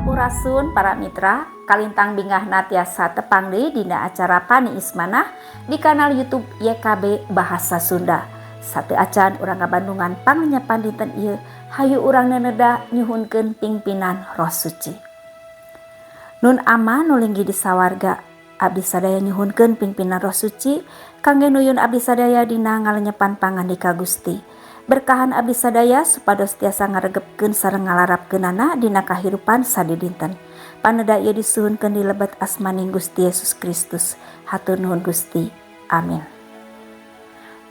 Sampurasun para mitra, kalintang bingahna tiasa tepang deui dina acara Pani Ismanah di kanal YouTube YKB Bahasa Sunda. Satu acan urang Bandungan pangnyepan dinten ieu, hayu urang neneda nyuhunkeun pingpinan Roh Suci. Nun ama nu linggi di sawarga, abdi sadaya nyuhunkeun pingpinan Roh Suci kangge nuyun abdi sadaya dina ngalenyepan pangandika Gusti. Berkahan abdi sadaya supados tiasa ngaregepkeun sareng ngalarapkeunana dina kahirupan sadidinten. Paneda ieu disuhunkeun di lebet asmaning Gusti Yesus Kristus. Hatur nuhun Gusti. Amin.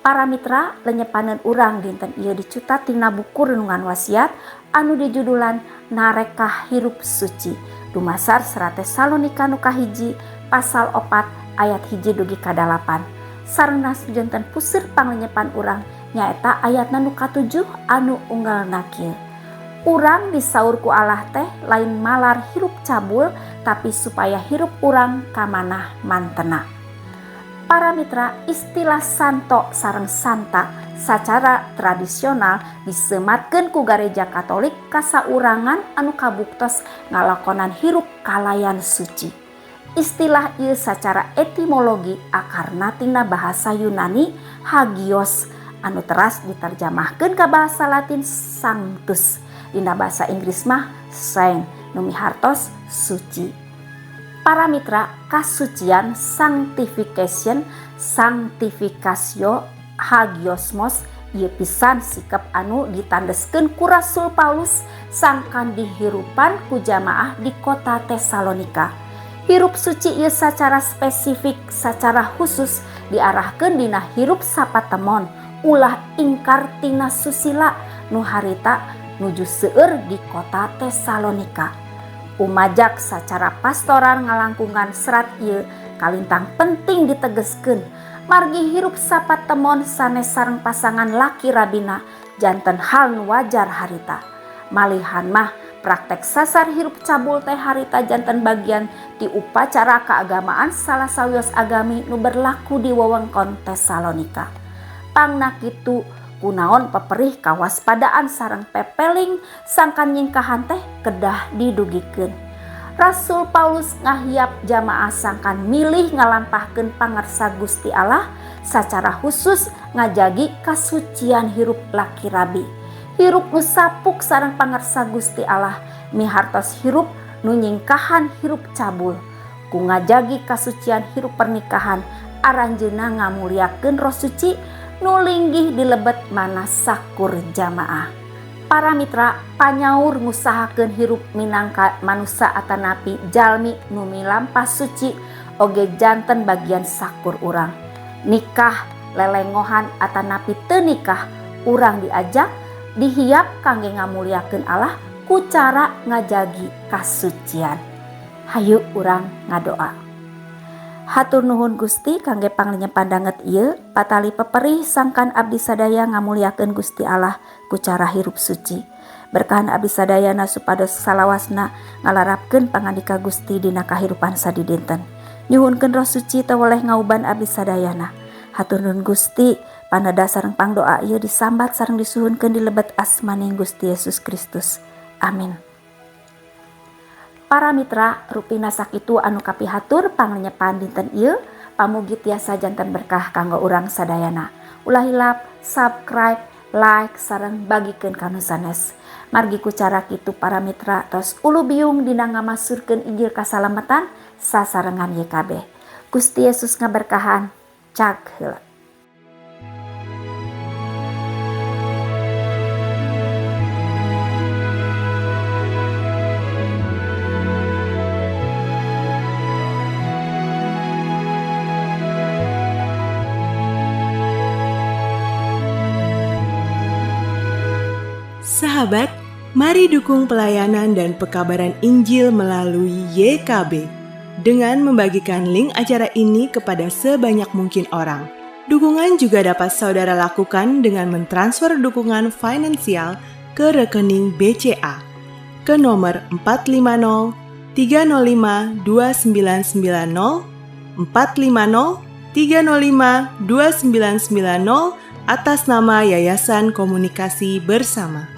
Para mitra, lenyepaneun urang dinten ieu dicutat tina buku renungan wasiat anu dijudulan Narekah Hirup Suci. Dumasar Serat Tesalonika nu kahiji pasal 4 ayat 1 dugi ka 8. Sareng sujanten puseur panglenyepan urang nyaeta ayatna nu ka-7 anu unggalna kieu. Urang disaur ku Allah teh lain malar hirup cabul tapi supaya hirup urang kamanah mantena. Para mitra, istilah santo sareng santa sacara tradisional disematkeun ku Gareja Katolik kasaurangan anu kabuktos ngalakonan hirup kalayan suci. Istilah ieu sacara etimologi akarna tina bahasa Yunani hagios anu teras diterjemahkeun ka bahasa Latin sanctus, dina bahasa Inggris mah saint, nu mihartos suci. Para mitra, kasucian, sanctification, sanctificatio, hagiosmos ieu pisan sikap anu ditandeskeun ku Rasul Paulus sangkan dihirupan ku jamaah di kota Tesalonika. Hirup suci ieu sacara spesifik, sacara khusus diarahkeun dina hirup sapatemon ulah ingkar tina susila nu harita nuju seueur di kota Tesalonika. Umajak sacara pastoral ngalangkungan serat ieu kalintang penting ditegeskeun margi hirup sapatemon sanes sareng pasangan laki rabina janten hal nu wajar harita. Malihan mah praktek sasar hirup cabul teh harita janten bagian di upacara keagamaan salah sawios agami nu berlaku di wewengkon Tesalonika. Pangna kitu kunaon peperih kawaspadaan sareng pepeling sangkan nyingkahan teh kedah didugikeun. Rasul Paulus ngahiap jamaah sangkan milih ngalampahkeun pangarsa Gusti Allah sacara khusus ngajagi kasucian hirup laki rabi. Hirup nu sapuk sareng pangarsa Gusti Allah mihartos hirup nu nyingkahan hirup cabul. Ku ngajagi kasucian hirup pernikahan aranjeunna ngamuliakeun Roh Suci nu linggih di lebet mana sakur jamaah. Para mitra, panyaur ngusahakeun hirup minangka manusia atanapi jalmi nu milampah suci oge janten bagian sakur urang. Nikah lelengohan atanapi teu nikah urang diajak dihiap kangge ngamuliakeun Allah ku cara ngajagi kasucian. Hayu urang ngadoa. Hatur nuhun Gusti kangge panglenyepan danget ieu patali peperih sangkan abdi sadaya ngamuliakeun Gusti Allah ku cara hirup suci. Berkahan abdi sadayana supados salawasna ngalarapkeun pangandika Gusti dina kahirupan sadidinten. Nyuhunkeun Roh Suci teweleh ngauban abdi sadayana. Hatur nuhun Gusti, paneda sareng pangdoa ieu disambat sareng disuhunkeun di lebet asmaning Gusti Yesus Kristus. Amin. Para mitra, rupina sakitu anu kapihatur panglenyepan dinten ieu, pamugi tiasa janten berkah kanggo urang sadayana. Ulah hilap, subscribe, like sareng bagikeun ka nu sanes. Margi ku cara kitu para mitra tos ulu biung dina ngamasurkeun Injil kasalamatan sasarengan YKB. Gusti Yesus ngaberkahan. Cak heula. Sahabat, mari dukung pelayanan dan pekabaran Injil melalui YKB dengan membagikan link acara ini kepada sebanyak mungkin orang. Dukungan juga dapat saudara lakukan dengan mentransfer dukungan finansial ke rekening BCA ke nomor 450 305 2990 450 305 2990 atas nama Yayasan Komunikasi Bersama.